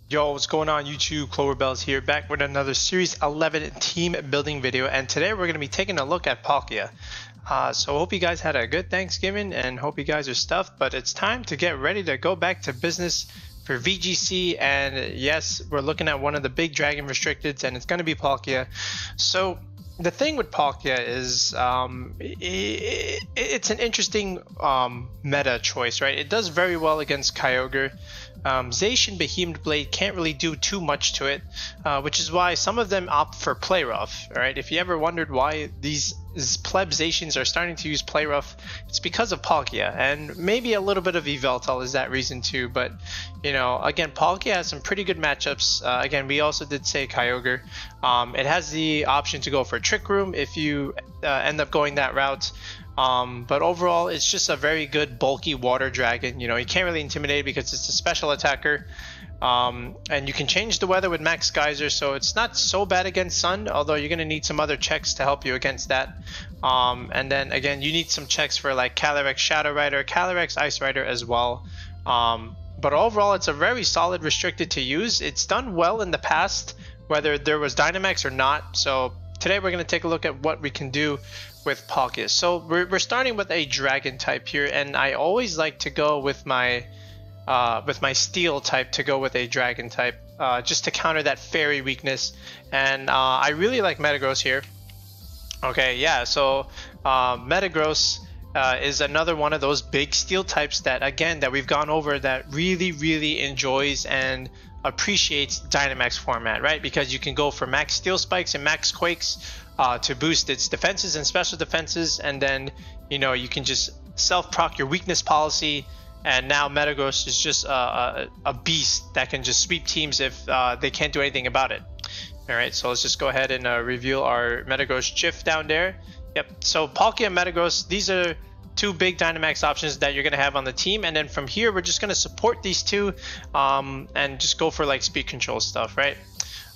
Yo, what's going on YouTube? Cloverbells here, back with another Series 11 team building video, and today we're going to be taking a look at Palkia. So hope you guys had a good Thanksgiving and hope you guys are stuffed, but it's time to get ready to go back to business for VGC, and yes, we're looking at one of the big dragon restricteds, and it's going to be Palkia. So the thing with Palkia is it's an interesting meta choice, right? It does very well against Kyogre. Zacian Behemoth Blade can't really do too much to it, which is why some of them opt for Play Rough, right? If you ever wondered why these pleb Zacians are starting to use Play Rough, it's because of Palkia, and maybe a little bit of Yveltal is that reason too. But you know, again, Palkia has some pretty good matchups. Again, we also did say Kyogre. It has the option to go for Trick Room if you end up going that route. But overall, it's just a very good bulky water dragon. You know, you can't really intimidate it because it's a special attacker. And you can change the weather with Max Geyser, so it's not so bad against Sun, although you're going to need some other checks to help you against that. And then again, you need some checks for like Calyrex Shadow Rider, Calyrex Ice Rider as well. But overall, it's a very solid restricted to use. It's done well in the past, whether there was Dynamax or not. So today we're going to take a look at what we can do with Palkia. So we're starting with a dragon type here, and I always like to go with my steel type to go with a dragon type, just to counter that fairy weakness. And I really like Metagross here. Okay, yeah, so Metagross is another one of those big steel types that, again, that we've gone over, that really enjoys and appreciates Dynamax format, right? Because you can go for max steel spikes and max quakes to boost its defenses and special defenses, and then you know, you can just self-proc your weakness policy, and now Metagross is just a beast that can just sweep teams if they can't do anything about it. Alright, so let's just go ahead and reveal our Metagross GIF down there. Yep, so Palkia and Metagross, these are two big Dynamax options that you're going to have on the team, and then from here we're just going to support these two and just go for like speed control stuff, right?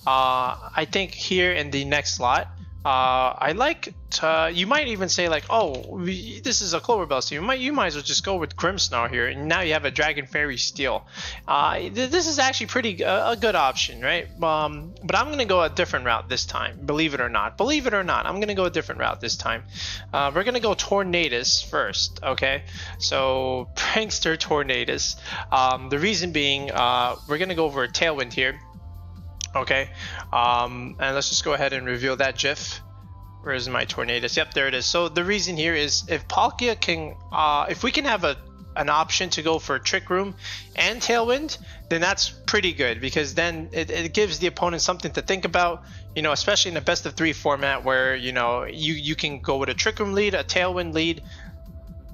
I think here in the next slot, I like to, you might even say like, oh, this is a Cloverbell, so you might as well just go with Grimmsnarl here, and now you have a Dragon Fairy Steel. This is actually pretty a good option, right? But I'm gonna go a different route this time. Believe it or not, I'm gonna go a different route this time. We're gonna go Tornadus first, okay? So Prankster Tornadus. The reason being, we're gonna go over a Tailwind here. Okay, and let's just go ahead and reveal that GIF. Where is my Tornadus? Yep, there it is. So the reason here is if Palkia can, if we can have an option to go for Trick Room and Tailwind, then that's pretty good, because then it gives the opponent something to think about. You know, especially in the best of 3 format, where you know you can go with a Trick Room lead, a Tailwind lead,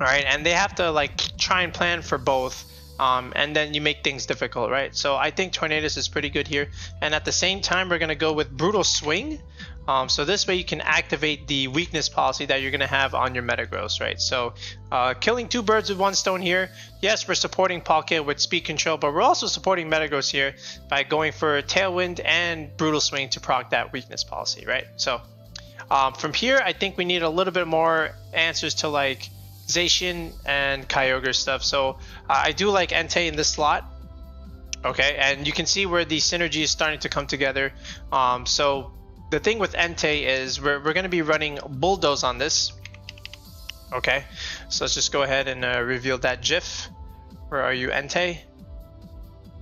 all right, and they have to like try and plan for both. And then you make things difficult, right? So I think Tornadus is pretty good here. And at the same time, we're going to go with Brutal Swing. So this way you can activate the weakness policy that you're going to have on your Metagross, right? So killing 2 birds with 1 stone here. Yes, we're supporting Palkia with speed control, but we're also supporting Metagross here by going for Tailwind and Brutal Swing to proc that weakness policy, right? So from here, I think we need a little bit more answers to like Zacian and Kyogre stuff. So I do like Entei in this slot, okay, and you can see where the synergy is starting to come together. So the thing with Entei is we're going to be running Bulldoze on this, okay? So let's just go ahead and reveal that GIF. Where are you, Entei?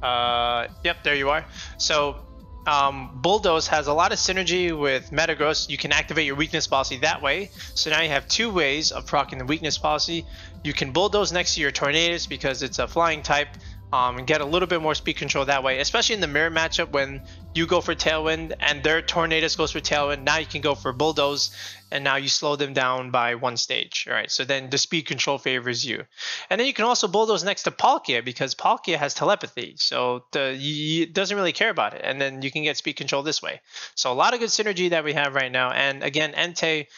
Yep, there you are. So Bulldoze has a lot of synergy with Metagross. You can activate your weakness policy that way. So now you have 2 ways of proccing the weakness policy. You can Bulldoze next to your Tornadus because it's a flying type, and get a little bit more speed control that way, especially in the mirror matchup when you go for Tailwind and their Tornadus goes for Tailwind. Now you can go for Bulldoze, and now you slow them down by 1 stage. All right, so then the speed control favors you. And then you can also Bulldoze next to Palkia because Palkia has telepathy, so it doesn't really care about it, and then you can get speed control this way. So a lot of good synergy that we have right now. And again, Entei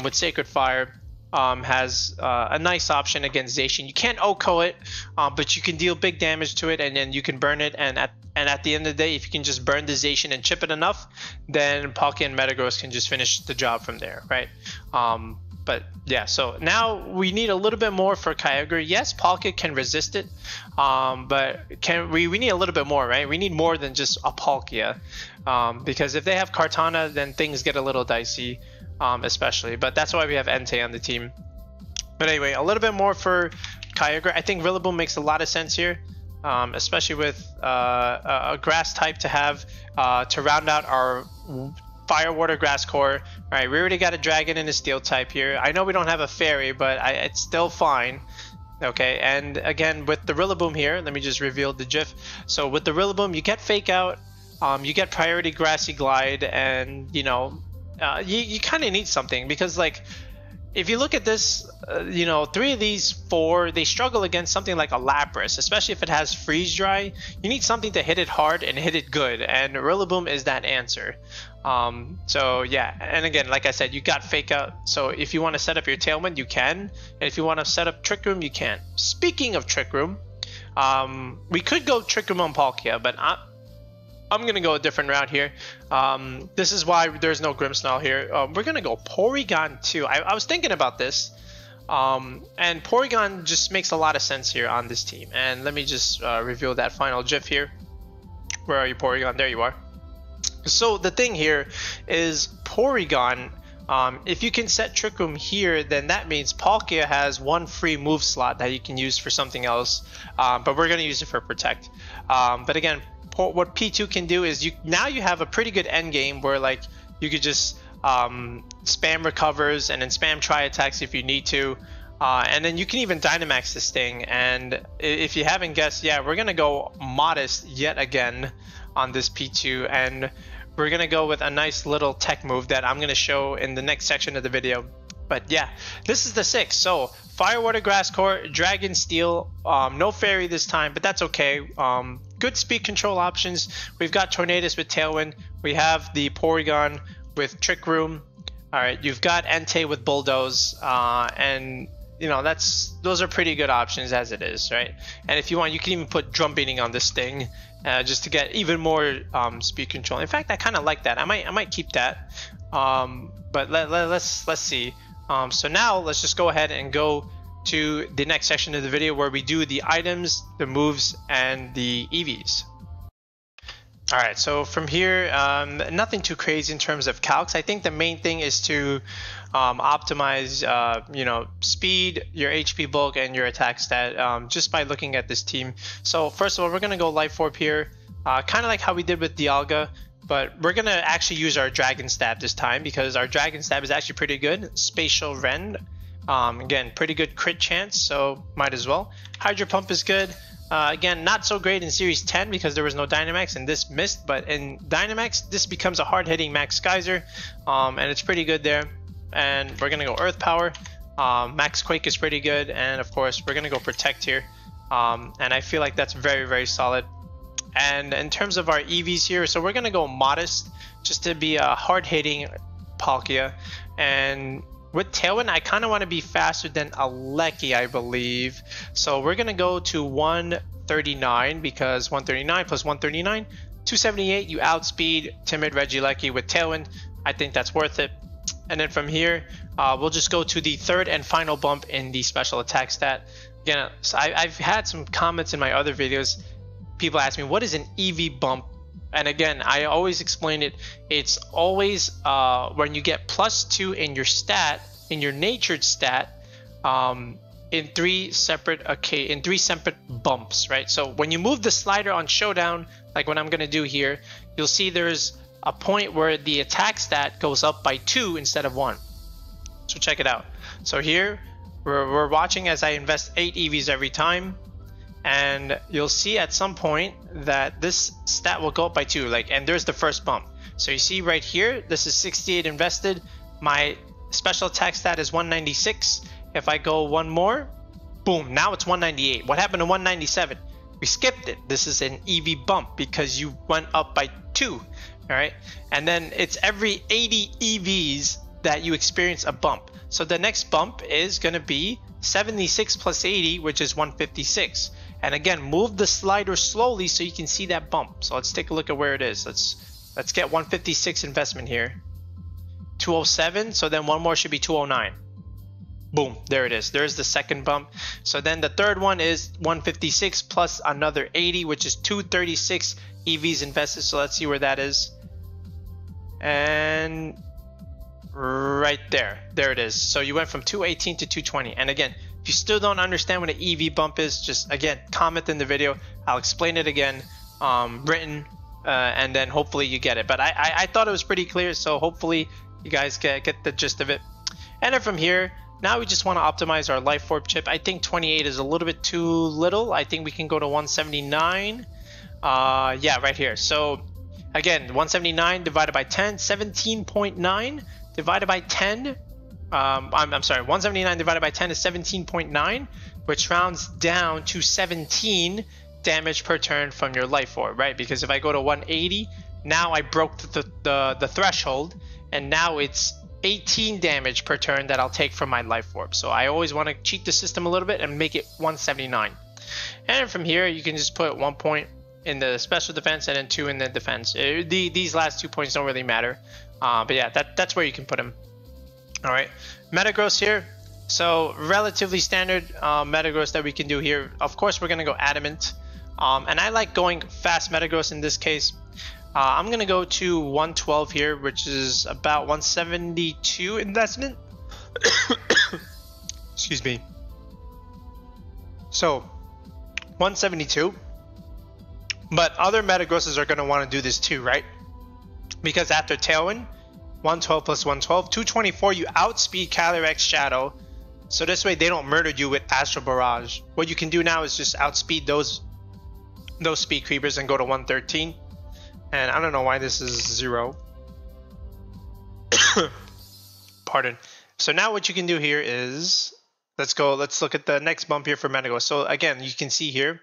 with Sacred Fire has a nice option against Zacian. You can't OHKO it, but you can deal big damage to it, and then you can burn it. And at the end of the day, if you can just burn the Zacian and chip it enough, then Palkia and Metagross can just finish the job from there, right? But yeah, so now we need a little bit more for Kyogre. Yes, Palkia can resist it, but we need a little bit more, right? We need more than just a Palkia, because if they have Kartana, then things get a little dicey, especially. But that's why we have Entei on the team. But anyway, a little bit more for Kyogre. I think Rillaboom makes a lot of sense here, especially with a grass type to have to round out our Fire, Water, Grass core. All right, we already got a dragon and a steel type here. I know we don't have a fairy, but it's still fine. Okay, and again with the Rillaboom here, let me just reveal the GIF. So with the Rillaboom, you get Fake Out, you get Priority Grassy Glide, and you know, you kind of need something because like, if you look at this, you know, 3 of these 4, they struggle against something like a Lapras, especially if it has Freeze Dry. You need something to hit it hard and hit it good, and Rillaboom is that answer. So yeah, and again, like I said, you got Fake Out, so if you want to set up your Tailwind, you can, and if you want to set up Trick Room, you can. Speaking of Trick Room, we could go Trick Room on Palkia, but I'm going to go a different route here. This is why there's no Grimmsnarl here. We're going to go Porygon 2. I was thinking about this, and Porygon just makes a lot of sense here on this team. And let me just reveal that final GIF here. Where are you, Porygon? There you are. So the thing here is Porygon, if you can set Trick Room here, then that means Palkia has 1 free move slot that you can use for something else, but we're going to use it for Protect. But again, what P2 can do is now you have a pretty good end game where like you could just spam recovers and then spam Tri Attacks if you need to, and then you can even Dynamax this thing. And if you haven't guessed, yeah, we're gonna go Modest yet again on this P2, and we're gonna go with a nice little tech move that I'm gonna show in the next section of the video. But yeah, this is the 6. So Fire, Water, Grass core, Dragon, Steel, no Fairy this time, but that's okay. Good speed control options. We've got Tornadus with Tailwind. We have the Porygon with Trick Room. All right, you've got Entei with Bulldoze, and you know those are pretty good options as it is, right? And if you want, you can even put Drum Beating on this thing, just to get even more speed control. In fact, I kind of like that. I might keep that. But let's see. So now let's just go ahead and go to the next section of the video where we do the items, the moves, and the EVs. Alright, so from here, nothing too crazy in terms of calcs. I think the main thing is to optimize you know, speed, your HP bulk, and your attack stat just by looking at this team. So first of all, we're going to go Life Orb here, kind of like how we did with Dialga. But we're going to actually use our Dragon Stab this time because our Dragon Stab is actually pretty good. Spatial Rend, again, pretty good crit chance, so might as well. Hydro Pump is good. Again, not so great in Series 10 because there was no Dynamax and this missed. But in Dynamax, this becomes a hard-hitting Max Geyser, and it's pretty good there. And we're going to go Earth Power. Max Quake is pretty good. And of course, we're going to go Protect here. And I feel like that's very, very solid. And in terms of our EVs here, so we're going to go Modest just to be a hard-hitting Palkia. And with Tailwind, I kind of want to be faster than Alecki, I believe. So we're going to go to 139 because 139 plus 139, 278, you outspeed Timid Regieleki with Tailwind. I think that's worth it. And then from here, we'll just go to the 3rd and final bump in the special attack stat. Again, so I've had some comments in my other videos. People ask me, what is an EV bump? And again, I always explain it. It's always when you get +2 in your stat, in your natured stat, in 3 separate bumps, right? So when you move the slider on Showdown, like what I'm gonna do here, you'll see there's a point where the attack stat goes up by 2 instead of 1. So check it out. So here we're watching as I invest 8 EVs every time. And you'll see at some point that this stat will go up by 2, and there's the first bump. So you see right here, this is 68 invested. My special attack stat is 196. If I go one more, boom, now it's 198. What happened to 197? We skipped it. This is an EV bump because you went up by 2, all right? And then it's every 80 EVs that you experience a bump. So the next bump is gonna be 76 plus 80, which is 156. And again, move the slider slowly so you can see that bump. So let's take a look at where it is. Let's get 156 investment here. 207, so then one more should be 209. Boom, there it is. There's the second bump. So then the third one is 156 plus another 80, which is 236 EVs invested. So let's see where that is. And right there, there it is. So you went from 218 to 220. And again, if you still don't understand what an EV bump is, just again, comment in the video. I'll explain it again, written, and then hopefully you get it. But I thought it was pretty clear, so hopefully you guys get the gist of it. And then from here, now we just want to optimize our life orb chip. I think 28 is a little bit too little. I think we can go to 179. Yeah, right here. So again, 179 divided by 10, 17.9 divided by 10. I'm sorry, 179 divided by 10 is 17.9, which rounds down to 17 damage per turn from your life orb, right? Because if I go to 180, now I broke the threshold, and now it's 18 damage per turn that I'll take from my life orb. So I always want to cheat the system a little bit and make it 179. And from here, you can just put 1 point in the special defense and then 2 in the defense. These last 2 points don't really matter. But yeah, that's where you can put them. All right, Metagross here. So relatively standard Metagross that we can do here. Of course, we're going to go Adamant. And I like going fast Metagross in this case. I'm going to go to 112 here, which is about 172 investment. Excuse me. So 172. But other Metagrosses are going to want to do this too, right? Because after Tailwind, 112 plus 112, 224, you outspeed Calyrex Shadow. So this way they don't murder you with Astral Barrage. What you can do now is just outspeed those speed creepers and go to 113. And I don't know why this is 0. Pardon. So now what you can do here is, let's look at the next bump here for Metagross. So again, you can see here,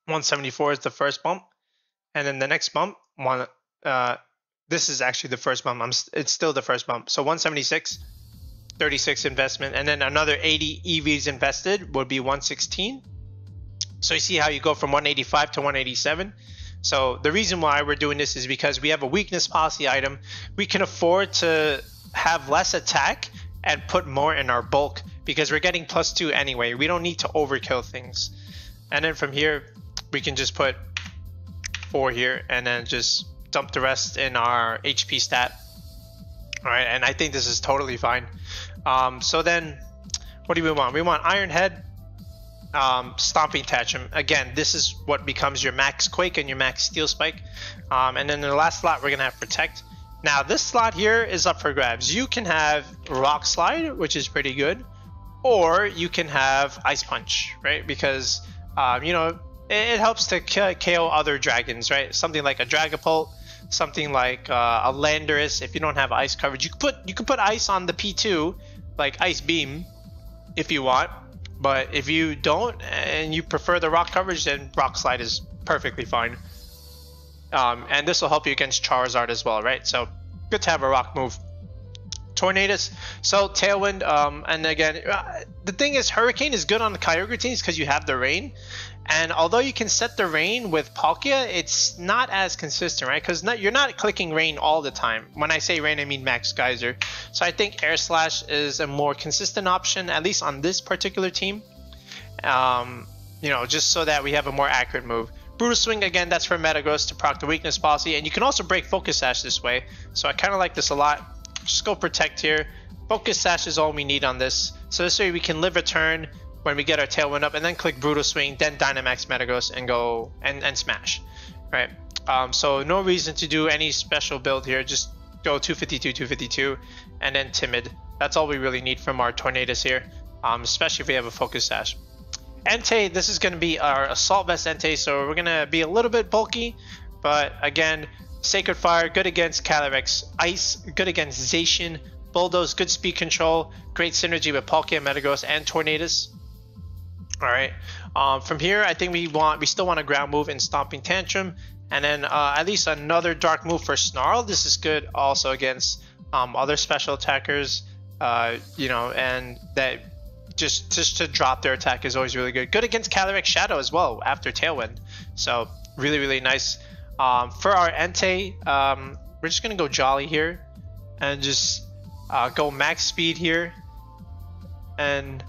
174 is the first bump. And then the next bump, this is actually the first bump. It's still the first bump. So 176, 36 investment, and then another 80 EVs invested would be 116. So you see how you go from 185 to 187. So the reason why we're doing this is because we have a weakness policy item. We can afford to have less attack and put more in our bulk because we're getting +2 anyway. We don't need to overkill things. And then from here, we can just put 4 here and then just dump the rest in our HP stat. All right, and I think this is totally fine. So then what do we want? We want Iron Head, Stomping Tantrum. Again, this is what becomes your Max Quake and your Max Steel Spike. And then in the last slot, we're going to have Protect. Now, this slot here is up for grabs. You can have Rock Slide, which is pretty good, or you can have Ice Punch, right? Because, you know, it helps to KO other dragons, right? Something like a Dragapult, something like a Landorus. If you don't have ice coverage, you can put ice on the P2, like Ice Beam, if you want. But if you don't and you prefer the rock coverage, then Rock Slide is perfectly fine. And this will help you against Charizard as well, right? So good to have a rock move. Tornadus, so Tailwind, and again, the thing is, Hurricane is good on the Kyogre teams because you have the rain. And although you can set the rain with Palkia, it's not as consistent, right? Because you're not clicking rain all the time. When I say rain, I mean Max Geyser. So I think Air Slash is a more consistent option, at least on this particular team. You know, just so that we have a more accurate move. Brutal Swing, again, that's for Metagross to proc the weakness policy. And you can also break Focus Sash this way. So I kind of like this a lot. Just go Protect here. Focus Sash is all we need on this. So this way we can live a turn when we get our Tailwind up, and then click Brutal Swing, then Dynamax Metagross and go and smash, right? So no reason to do any special build here. Just go 252, 252, and then Timid. That's all we really need from our Tornadus here, especially if we have a Focus Sash. Entei, this is going to be our Assault Vest Entei, so we're going to be a little bit bulky, but again, Sacred Fire, good against Calyrex. Ice, good against Zacian. Bulldoze, good speed control, great synergy with Palkia, Metagross, and Tornadus. All right. From here, I think we still want a ground move in Stomping Tantrum, and then at least another dark move for Snarl. This is good also against other special attackers, you know, and that just to drop their attack is always really good. Good against Calyrex Shadow as well after Tailwind. So really, really nice. For our Entei, we're just gonna go Jolly here and just go max speed here. and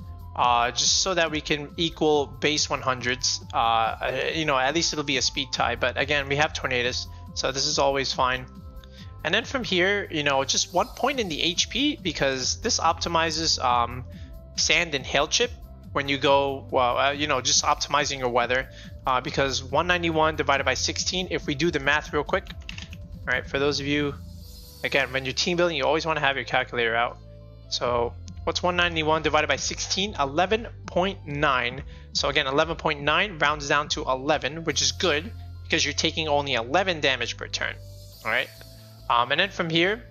just so that we can equal base 100s. You know, at least it'll be a speed tie, but again, we have Tornadus, so this is always fine. And then from here, you know, just 1 point in the HP, because this optimizes Sand and Hail Chip when you go, well, you know, just optimizing your weather, because 191 divided by 16, if we do the math real quick, all right, for those of you, again, when you're team building, you always want to have your calculator out. So what's 191 divided by 16? 11.9. So again, 11.9 rounds down to 11, which is good because you're taking only 11 damage per turn. All right. And then from here,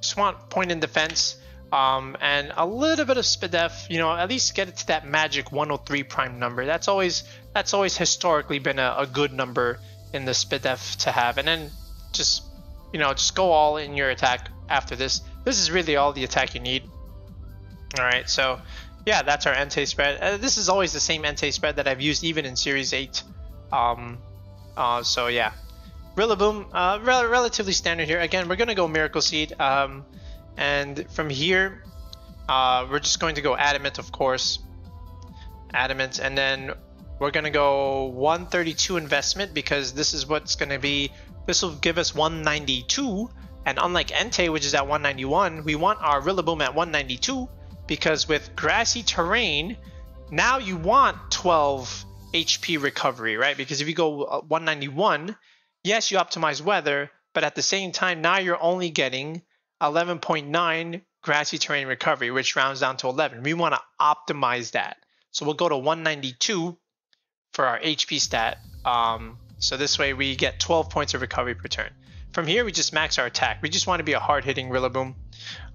just want point in defense and a little bit of SPDEF. You know, at least get it to that magic 103 prime number. That's always historically been a good number in the SPDEF to have. And then just, you know, just go all in your attack after this. This is really all the attack you need. All right, so yeah, that's our Entei spread. This is always the same Entei spread that I've used even in Series 8. So yeah, Rillaboom, relatively standard here. Again, we're gonna go Miracle Seed, and from here, we're just going to go Adamant, of course, Adamant, and then we're gonna go 132 investment, because this is what's gonna be. This will give us 192, and unlike Entei, which is at 191, we want our Rillaboom at 192. Because with grassy terrain, now you want 12 HP recovery, right? Because if you go 191, yes, you optimize weather, but at the same time, now you're only getting 11.9 grassy terrain recovery, which rounds down to 11. We want to optimize that. So we'll go to 192 for our HP stat. So this way we get 12 points of recovery per turn. From here, we just max our attack. We just want to be a hard-hitting Rillaboom.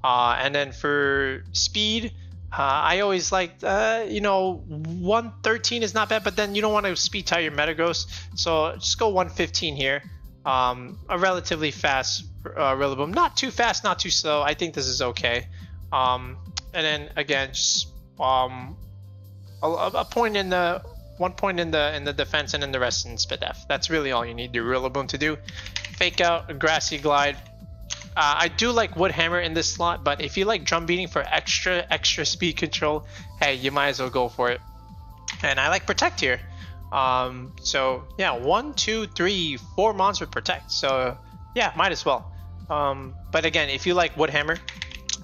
And then for speed, I always like, you know, 113 is not bad, but then you don't want to speed tie your Metagross. So just go 115 here. A relatively fast Rillaboom. Not too fast, not too slow. I think this is okay. And then again, just a point in the 1 point in the defense, and then the rest in SPDEF. That's really all you need your Rillaboom to do. Fake out a Grassy Glide. I do like Wood Hammer in this slot, but if you like Drum Beating for extra speed control, hey, you might as well go for it. And I like Protect here. So yeah, 1, 2, 3, 4 mons with Protect. So yeah, might as well. But again, if you like Wood Hammer,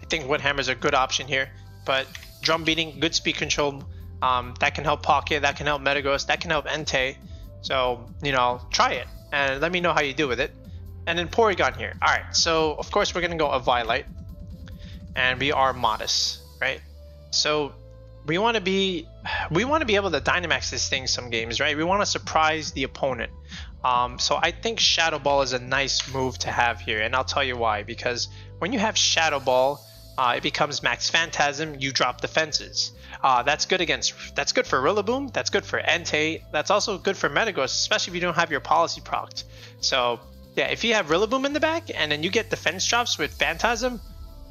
I think Wood Hammer is a good option here. But Drum Beating, good speed control. That can help Palkia, that can help Metagross, that can help Entei. So, you know, try it and let me know how you do with it. And then Porygon here. Alright, so of course we're gonna go a Violet. And we are modest, right? So we wanna be able to Dynamax this thing some games, right? We wanna surprise the opponent. So I think Shadow Ball is a nice move to have here, and I'll tell you why. Because when you have Shadow Ball, it becomes Max Phantasm, you drop defenses. That's good for Rillaboom, that's good for Entei, that's also good for Metagross, especially if you don't have your policy procced. So yeah, if you have Rillaboom in the back and then you get defense drops with Phantasm,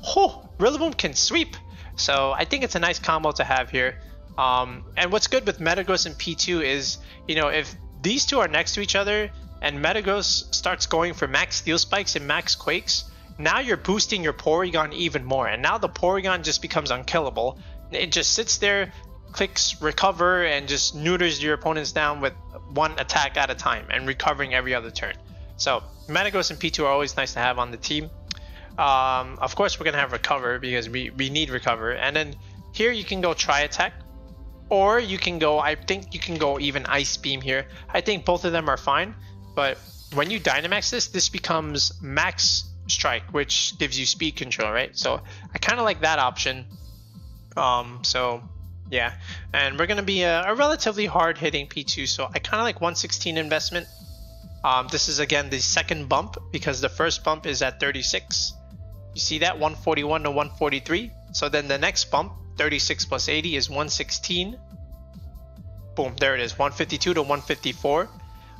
Rillaboom can sweep. So I think it's a nice combo to have here. And what's good with Metagross and P2 is, you know, if these two are next to each other and Metagross starts going for Max Steel Spikes and Max Quakes, now you're boosting your Porygon even more, and now the Porygon just becomes unkillable. It just sits there, clicks recover, and just neuters your opponents down with one attack at a time and recovering every other turn. So Metagross and P2 are always nice to have on the team. Of course, we're gonna have recover because we need recover. And then here you can go Tri Attack, or you can go, I think you can go even Ice Beam here. I think both of them are fine, but when you Dynamax this becomes Max Strike, which gives you speed control, right? So I kind of like that option. So yeah, and we're gonna be a relatively hard-hitting P2, so I kind of like 116 investment. This is again the second bump because the first bump is at 36. You see that 141 to 143. So then the next bump, 36 plus 80, is 116. Boom, there it is, 152 to 154.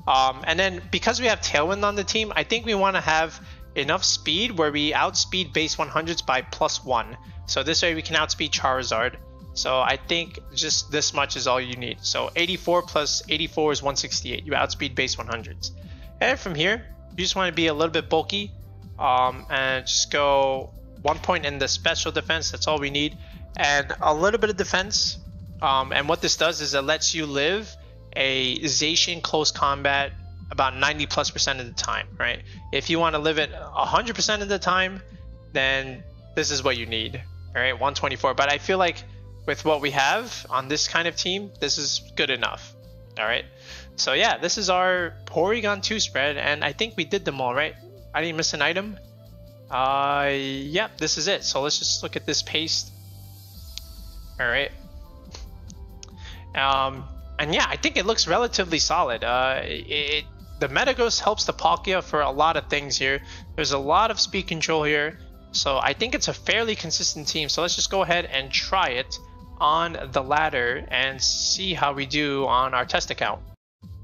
And then because we have Tailwind on the team, I think we want to have enough speed where we outspeed base 100s by +1. So this way we can outspeed Charizard. So I think just this much is all you need. So 84 plus 84 is 168. You outspeed base 100s. And from here, you just want to be a little bit bulky and just go 1 point in the special defense. That's all we need. and a little bit of defense. And what this does is it lets you live a Zacian close combat about 90+% of the time, right? If you want to live it 100% of the time, then this is what you need, all right? 124. But I feel like with what we have on this kind of team, this is good enough, all right? So yeah, this is our Porygon 2 spread, and I think we did them all, right? I didn't miss an item. Yep, this is it. So let's just look at this paste. All right. And yeah, I think it looks relatively solid. The Metagross helps the Palkia for a lot of things here. There's a lot of speed control here. So I think it's a fairly consistent team. So let's just go ahead and try it on the ladder and see how we do on our test account.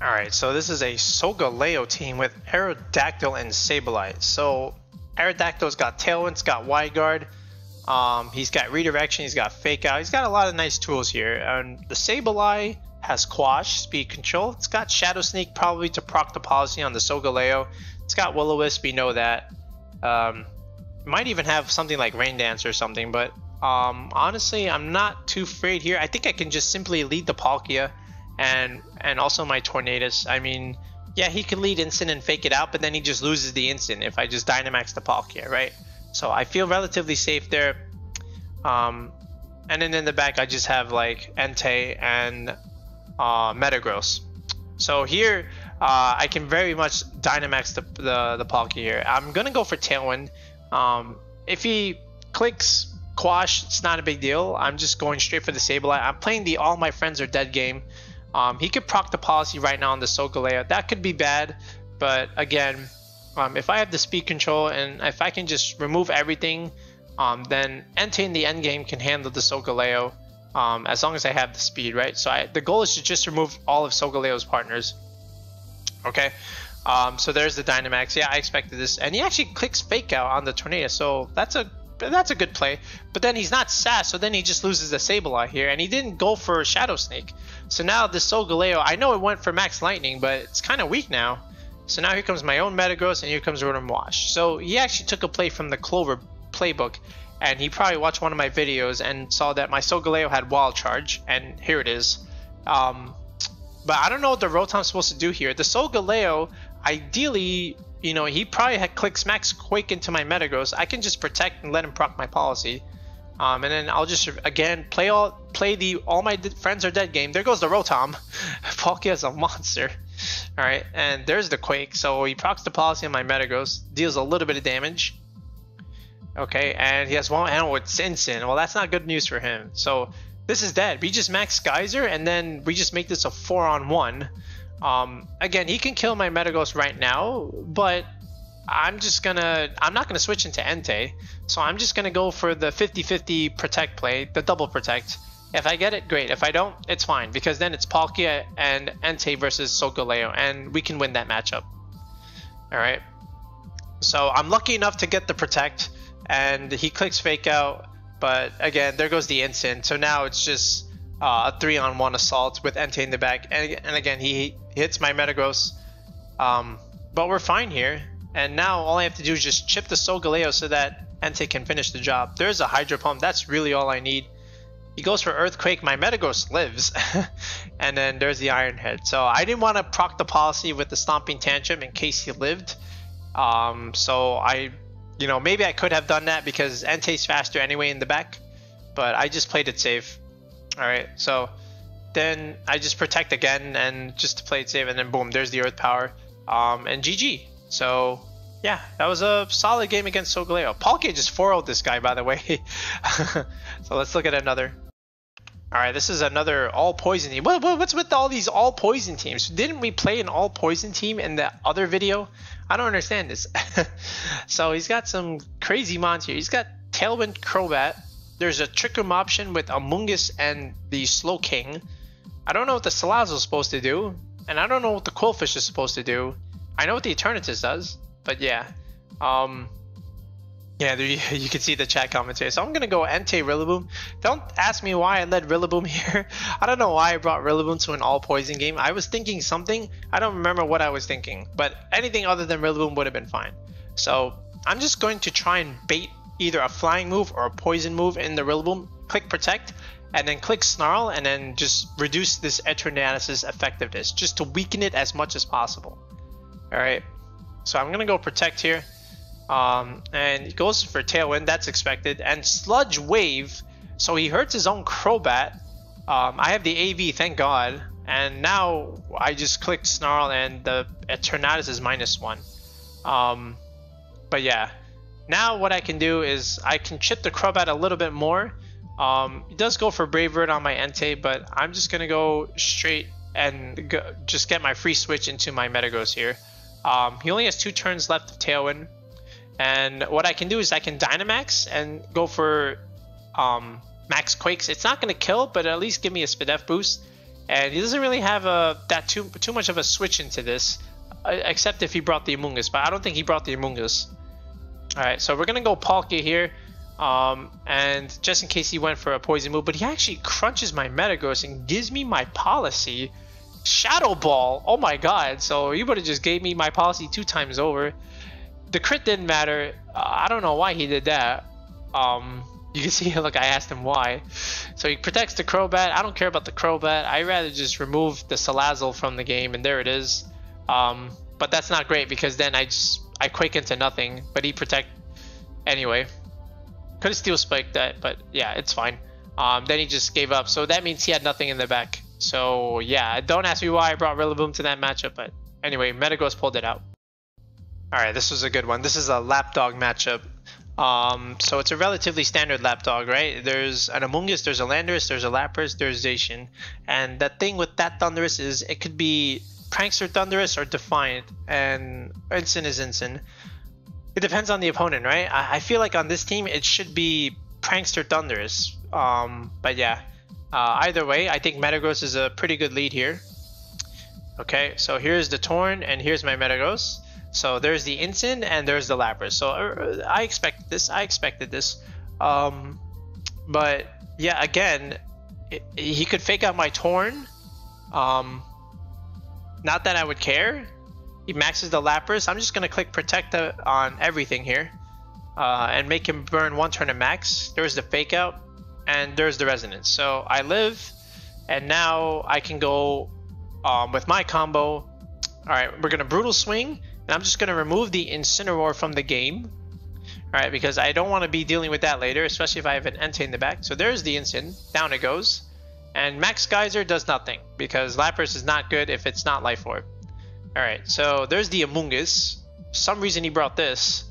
Alright, so this is a Solgaleo team with Aerodactyl and Sableye. So Aerodactyl's got Tailwind, it's got Wide Guard, he's got Redirection, he's got Fake Out, he's got a lot of nice tools here. And the Sableye has Quash, Speed Control, it's got Shadow Sneak probably to proc the policy on the Solgaleo, it's got Will-O-Wisp, we know that. Might even have something like Rain Dance or something, but honestly I'm not too afraid here. I think I can just simply lead the Palkia and also my Tornadus. I mean, yeah, he could lead instant and fake it out, but then he just loses the instant if I just Dynamax the Palkia, right? So I feel relatively safe there. And then in the back I just have like Entei and Metagross. So here I can very much Dynamax the Palkia here. I'm gonna go for Tailwind. If he clicks Quash, it's not a big deal. I'm just going straight for the Sableye. I'm playing the All My Friends Are Dead game. He could proc the policy right now on the Solgaleo. That could be bad, but again, if I have the speed control and if I can just remove everything, then Entei in the end game can handle the Solgaleo as long as I have the speed, right? So the goal is to just remove all of Solgaleo's partners. Okay, so there's the Dynamax. Yeah, I expected this, and he actually clicks Fake Out on the Tornado, so that's a good play. But then he's not Sass, so then he just loses the Sableye here, and he didn't go for Shadow Sneak. So now the Solgaleo, I know it went for Max Lightning, but it's kind of weak now. So now here comes my own Metagross, and here comes Rotom Wash. So he actually took a play from the Clover playbook, and he probably watched one of my videos and saw that my Solgaleo had Wild Charge, and here it is. But I don't know what the Rotom's supposed to do here. The Solgaleo, ideally, you know, he probably had clicks Max Quake into my Metagross. I can just protect and let him proc my policy. And then I'll just, again, play the All My Friends Are Dead game. There goes the Rotom. Palkia is a monster. Alright, and there's the Quake. So he procs the policy on my Metagross. Deals a little bit of damage. Okay, and he has one animal with Sinsin. Well, that's not good news for him. So this is dead. We just Max Geyser, and then we just make this a 4-on-1. Again, he can kill my Metagross right now, but I'm not gonna switch into Entei, so I'm just gonna go for the 50-50 protect play, the double protect. If I get it, great. If I don't, it's fine, because then it's Palkia and Entei versus Solgaleo, and we can win that matchup. Alright, so I'm lucky enough to get the protect, and he clicks Fake Out, but again, there goes the instant. So now it's just a 3-on-1 assault with Entei in the back, and again, he hits my Metagross, but we're fine here. And now all I have to do is just chip the Solgaleo so that Entei can finish the job. There's a Hydro Pump, that's really all I need. He goes for Earthquake, my Metagross lives. And then there's the Iron Head. So I didn't want to proc the policy with the Stomping Tantrum in case he lived. So you know, maybe I could have done that because Entei's faster anyway in the back. But I just played it safe. Alright, so then I just protect again and just to play it safe, and then boom, there's the Earth Power. And GG. So yeah, that was a solid game against Solgaleo. Palkia just 4-0'd this guy, by the way. So let's look at another. Alright, this is another all poison team. What's with all these all poison teams? Didn't we play an all poison team in the other video? I don't understand this. So he's got some crazy mons here. He's got Tailwind Crobat. There's a Trick Room option with Amoonguss and the Slow King. I don't know what the Salazzle is supposed to do, and I don't know what the Quillfish is supposed to do. I know what the Eternatus does, but yeah. Yeah, there you can see the chat comments here. So I'm going to go Entei Rillaboom. Don't ask me why I led Rillaboom here. I don't know why I brought Rillaboom to an all-poison game. I was thinking something. I don't remember what I was thinking. But anything other than Rillaboom would have been fine. So I'm just going to try and bait either a flying move or a poison move in the Rillaboom. click Protect, and then click Snarl, and then just reduce this Eternatus's effectiveness, just to weaken it as much as possible. Alright, so I'm gonna go Protect here. And he goes for Tailwind, that's expected, and Sludge Wave, so he hurts his own Crobat. I have the AV, thank God, and now I just clicked Snarl and the Eternatus is -1. But yeah, now what I can do is I can chip the Crobat a little bit more. He does go for Brave Bird on my Entei, but I'm just gonna go straight and just get my free switch into my Metagross here. He only has 2 turns left of Tailwind, and what I can do is I can Dynamax and go for Max Quakes. It's not gonna kill, but at least give me a Spadef boost. And he doesn't really have too much of a switch into this, except if he brought the Amoonguss, but I don't think he brought the Amoonguss. Alright, so we're gonna go Palkia here, and just in case he went for a poison move, but he actually crunches my Metagross and gives me my Policy. Shadow Ball, oh my god, so he would have just gave me my Policy 2 times over. The crit didn't matter. I don't know why he did that. You can see, look, I asked him why. So he protects the Crobat. I don't care about the Crobat. I'd rather just remove the Salazzle from the game, and there it is. But that's not great because then I Quake into nothing. But he protect anyway. Could have Steel Spiked that, but yeah, it's fine. Then he just gave up. So that means he had nothing in the back. So yeah, don't ask me why I brought Rillaboom to that matchup. But anyway, Metagross pulled it out. Alright, this was a good one. This is a Lapdog matchup. So it's a relatively standard Lapdog, right? There's an Amoonguss, there's a Landorus, there's a Lapras, there's Zacian. And the thing with that Thundurus is it could be Prankster Thundurus or Defiant, and Incin is Incin. It depends on the opponent, right? I feel like on this team it should be Prankster Thundurus. But yeah, either way, I think Metagross is a pretty good lead here. Okay, so here's the Torn and here's my Metagross. So there's the Incin and there's the Lapras. So I expected this. But yeah, again, he could fake out my Torn. Not that I would care. He maxes the Lapras. I'm just gonna click Protect on everything here, and make him burn 1 turn of max. There's the Fake Out, and there's the Resonance. So I live, and now I can go with my combo. All right, we're gonna Brutal Swing. And I'm just going to remove the Incineroar from the game. Alright, because I don't want to be dealing with that later, especially if I have an Entei in the back. So there's the Incin. Down it goes. And Max Geyser does nothing, because Lapras is not good if it's not Life Orb. Alright, so there's the Amoonguss. For some reason he brought this.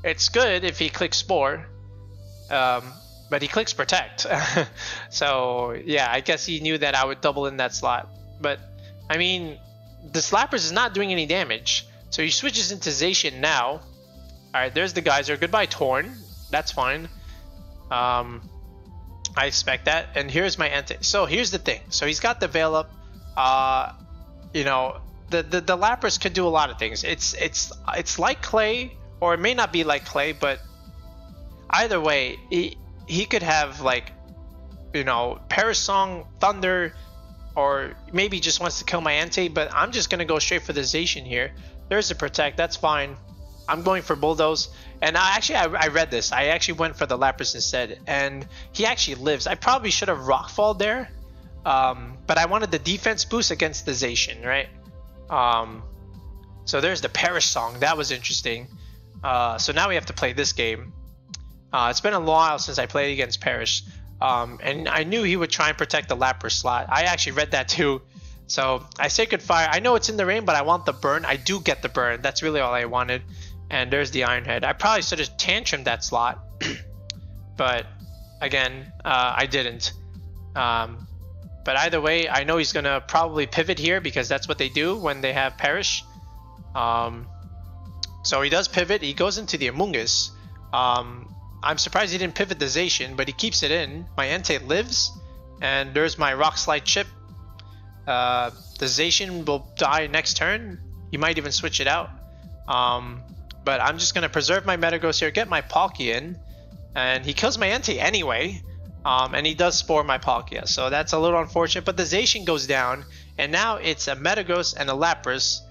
It's good if he clicks Spore. But he clicks Protect. So yeah, I guess he knew that I would double in that slot. But, I mean, this Lapras is not doing any damage, so he switches into Zacian now. Alright, there's the Geyser. Goodbye Torn. That's fine. I expect that. And here's my Entei. So here's the thing. So he's got the Veil up. You know, the Lapras could do a lot of things. It's like Clay, or it may not be like Clay, but either way, he could have, like, you know, Parasong, Thunder, or maybe just wants to kill my Entei, but I'm just going to go straight for the Zacian here. There's the Protect, that's fine. I'm going for Bulldoze. And I read this. I actually went for the Lapras instead, and he actually lives. I probably should have Rockfall there, but I wanted the defense boost against the Zacian, right? So there's the Parasong. That was interesting. So now we have to play this game. It's been a while since I played against Parrish. And I knew he would try and protect the Lapras slot. I actually read that too. So I Sacred Fire. I know it's in the rain, but I want the burn. I do get the burn. That's really all I wanted. And there's the Iron Head. I probably should have tantrumed that slot. But again, I didn't. But either way, I know he's going to probably pivot here because that's what they do when they have Parrish. So he does pivot. He goes into the Amoonguss. I'm surprised he didn't pivot the Zacian, but he keeps it in. My Entei lives, and there's my Rock Slide chip. The Zacian will die next turn. He might even switch it out. But I'm just going to preserve my Metagross here, get my Palkia in, and he kills my Entei anyway. And he does Spore my Palkia, so that's a little unfortunate. But the Zacian goes down, and now it's a Metagross and a Lapras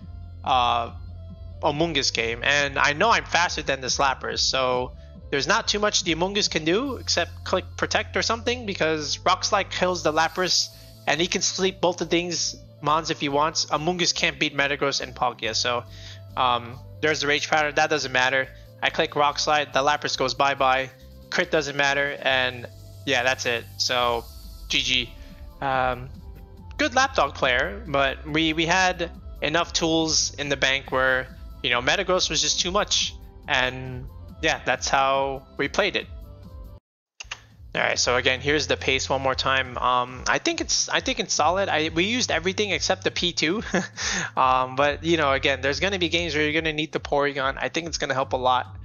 Amoonguss game. And I know I'm faster than this Lapras, so there's not too much the Amoonguss can do except click protect or something, because Rock Slide kills the Lapras and he can sleep both the things Mons if he wants. Amoonguss can't beat Metagross and Palkia, so there's the Rage Powder. That doesn't matter. I click Rock Slide, the Lapras goes bye-bye. Crit doesn't matter, and yeah, that's it. So GG. Good Lapdog player, but we had enough tools in the bank where, you know, Metagross was just too much, and yeah, that's how we played it. All right, so again, here's the pace one more time. I think it's solid. We used everything except the P2, but you know, again, there's gonna be games where you're gonna need the Porygon. I think it's gonna help a lot.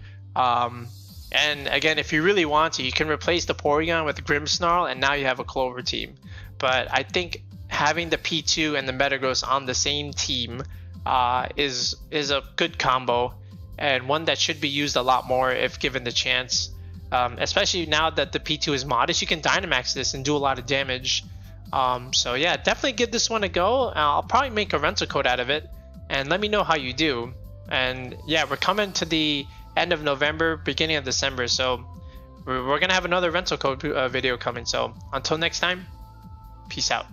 And again, if you really want to, you can replace the Porygon with Grimmsnarl, and now you have a Clover team. But I think having the P2 and the Metagross on the same team is a good combo, and one that should be used a lot more if given the chance. Especially now that the P2 is modest, you can Dynamax this and do a lot of damage. So yeah, definitely give this one a go. I'll probably make a rental code out of it, and let me know how you do. And yeah, we're coming to the end of November, beginning of December, so we're gonna have another rental code video coming. So until next time, peace out.